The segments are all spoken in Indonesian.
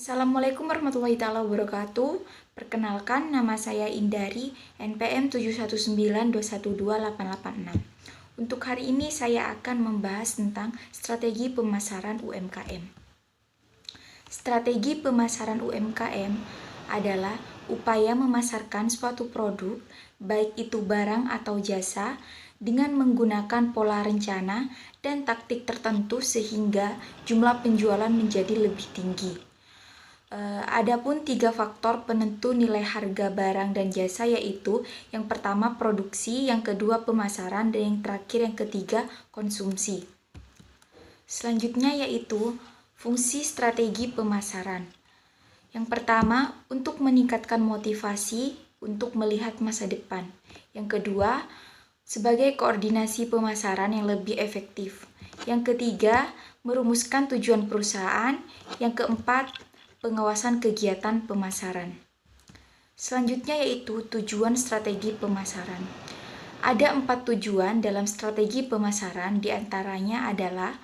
Assalamualaikum warahmatullahi wabarakatuh. Perkenalkan, nama saya Indari, NPM 719212886. Untuk hari ini saya akan membahas tentang strategi pemasaran UMKM. Strategi pemasaran UMKM adalah upaya memasarkan suatu produk, baik itu barang atau jasa, dengan menggunakan pola rencana dan taktik tertentu sehingga jumlah penjualan menjadi lebih tinggi. Adapun 3 faktor penentu nilai harga barang dan jasa, yaitu yang pertama produksi, yang kedua pemasaran, dan yang terakhir yang ketiga konsumsi. Selanjutnya yaitu fungsi strategi pemasaran. Yang pertama, untuk meningkatkan motivasi untuk melihat masa depan. Yang kedua, sebagai koordinasi pemasaran yang lebih efektif. Yang ketiga, merumuskan tujuan perusahaan. Yang keempat, pengawasan kegiatan pemasaran. Selanjutnya yaitu tujuan strategi pemasaran. Ada 4 tujuan dalam strategi pemasaran, diantaranya adalah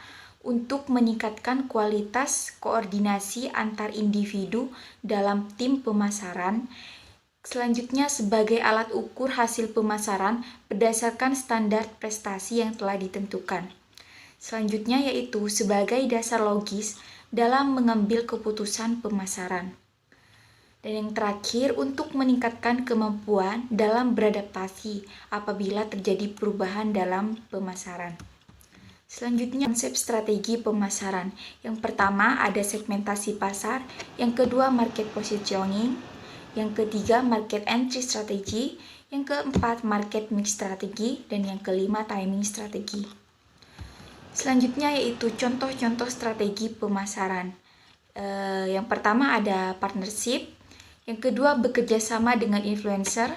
untuk meningkatkan kualitas koordinasi antar individu dalam tim pemasaran. Selanjutnya sebagai alat ukur hasil pemasaran berdasarkan standar prestasi yang telah ditentukan. Selanjutnya yaitu sebagai dasar logis dalam mengambil keputusan pemasaran. Dan yang terakhir, untuk meningkatkan kemampuan dalam beradaptasi apabila terjadi perubahan dalam pemasaran. Selanjutnya, konsep strategi pemasaran. Yang pertama ada segmentasi pasar, yang kedua market positioning, yang ketiga market entry strategi, yang keempat market mix strategi, dan yang kelima timing strategi. Selanjutnya yaitu contoh-contoh strategi pemasaran. Yang pertama ada partnership, yang kedua bekerja sama dengan influencer,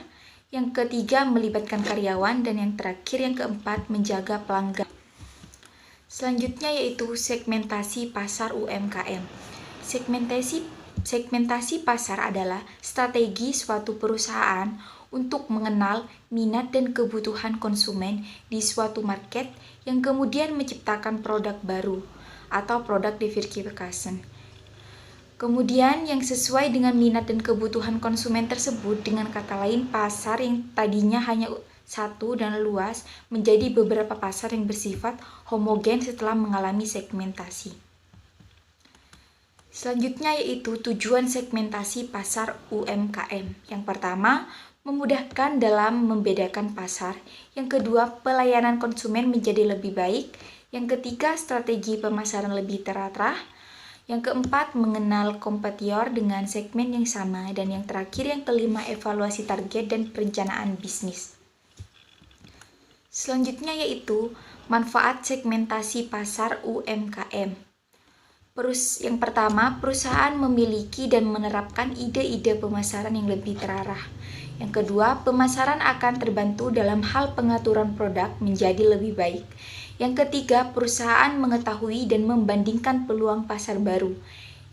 yang ketiga melibatkan karyawan, dan yang terakhir yang keempat menjaga pelanggan. Selanjutnya yaitu segmentasi pasar UMKM. Segmentasi pasar adalah strategi suatu perusahaan untuk mengenal minat dan kebutuhan konsumen di suatu market yang kemudian menciptakan produk baru atau produk diversification. Kemudian yang sesuai dengan minat dan kebutuhan konsumen tersebut, dengan kata lain pasar yang tadinya hanya satu dan luas menjadi beberapa pasar yang bersifat homogen setelah mengalami segmentasi. Selanjutnya yaitu tujuan segmentasi pasar UMKM. Yang pertama, memudahkan dalam membedakan pasar. Yang kedua, pelayanan konsumen menjadi lebih baik. Yang ketiga, strategi pemasaran lebih terarah. Yang keempat, mengenal kompetitor dengan segmen yang sama. Dan yang terakhir, yang kelima, evaluasi target dan perencanaan bisnis. Selanjutnya yaitu manfaat segmentasi pasar UMKM. Yang pertama, perusahaan memiliki dan menerapkan ide-ide pemasaran yang lebih terarah. Yang kedua, pemasaran akan terbantu dalam hal pengaturan produk menjadi lebih baik. Yang ketiga, perusahaan mengetahui dan membandingkan peluang pasar baru.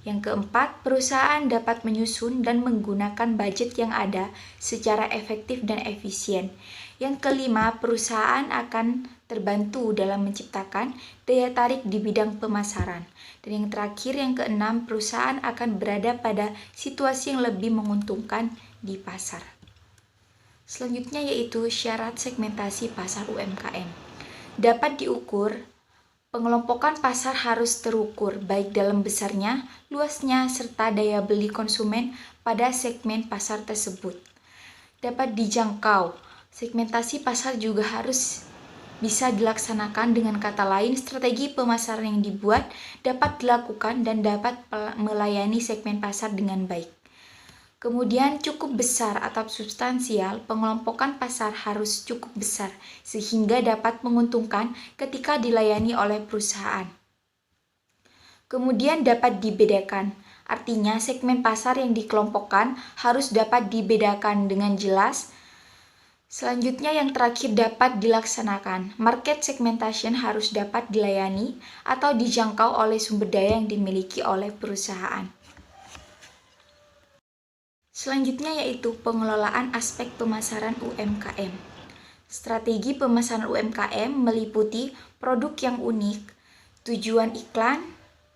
Yang keempat, perusahaan dapat menyusun dan menggunakan budget yang ada secara efektif dan efisien. Yang kelima, perusahaan akan terbantu dalam menciptakan daya tarik di bidang pemasaran. Dan yang terakhir, yang keenam, perusahaan akan berada pada situasi yang lebih menguntungkan di pasar. Selanjutnya yaitu syarat segmentasi pasar UMKM. Dapat diukur. Pengelompokan pasar harus terukur, baik dalam besarnya, luasnya, serta daya beli konsumen pada segmen pasar tersebut. Dapat dijangkau. Segmentasi pasar juga harus bisa dilaksanakan, dengan kata lain, strategi pemasaran yang dibuat dapat dilakukan dan dapat melayani segmen pasar dengan baik. Kemudian cukup besar atau substansial, pengelompokan pasar harus cukup besar sehingga dapat menguntungkan ketika dilayani oleh perusahaan. Kemudian dapat dibedakan, artinya segmen pasar yang dikelompokkan harus dapat dibedakan dengan jelas. Selanjutnya yang terakhir dapat dilaksanakan. Market segmentation harus dapat dilayani atau dijangkau oleh sumber daya yang dimiliki oleh perusahaan. Selanjutnya yaitu pengelolaan aspek pemasaran UMKM. Strategi pemasaran UMKM meliputi produk yang unik, tujuan iklan,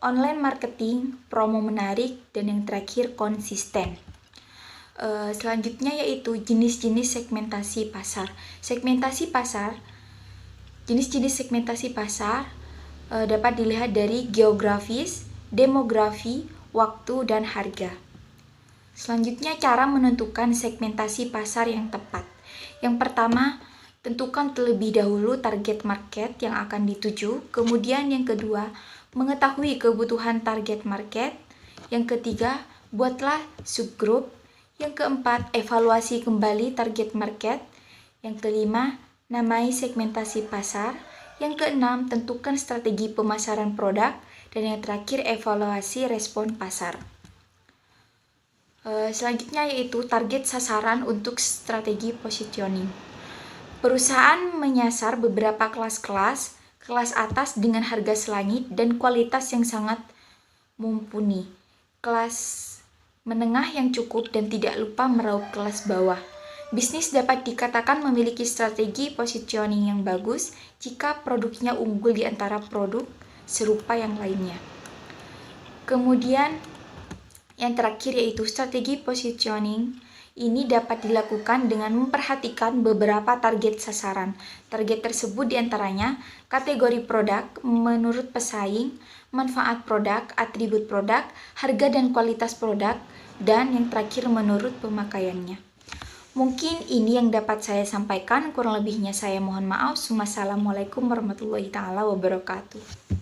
online marketing, promo menarik, dan yang terakhir konsisten. Selanjutnya yaitu jenis-jenis segmentasi pasar. Jenis-jenis segmentasi pasar dapat dilihat dari geografis, demografi, waktu, dan harga. Selanjutnya cara menentukan segmentasi pasar yang tepat. Yang pertama, tentukan terlebih dahulu target market yang akan dituju. Kemudian yang kedua, mengetahui kebutuhan target market. Yang ketiga, buatlah subgroup. Yang keempat, evaluasi kembali target market. Yang kelima, namai segmentasi pasar. Yang keenam, tentukan strategi pemasaran produk. Dan yang terakhir, evaluasi respon pasar. Selanjutnya yaitu target sasaran untuk strategi positioning. Perusahaan menyasar beberapa kelas atas dengan harga selangit dan kualitas yang sangat mumpuni, kelas menengah yang cukup, dan tidak lupa meraup kelas bawah. Bisnis dapat dikatakan memiliki strategi positioning yang bagus jika produknya unggul di antara produk serupa yang lainnya. Kemudian yang terakhir yaitu strategi positioning ini dapat dilakukan dengan memperhatikan beberapa target sasaran. Target tersebut diantaranya kategori produk menurut pesaing, manfaat produk, atribut produk, harga dan kualitas produk, dan yang terakhir menurut pemakaiannya. Mungkin ini yang dapat saya sampaikan, kurang lebihnya saya mohon maaf. Wassalamualaikum warahmatullahi wabarakatuh.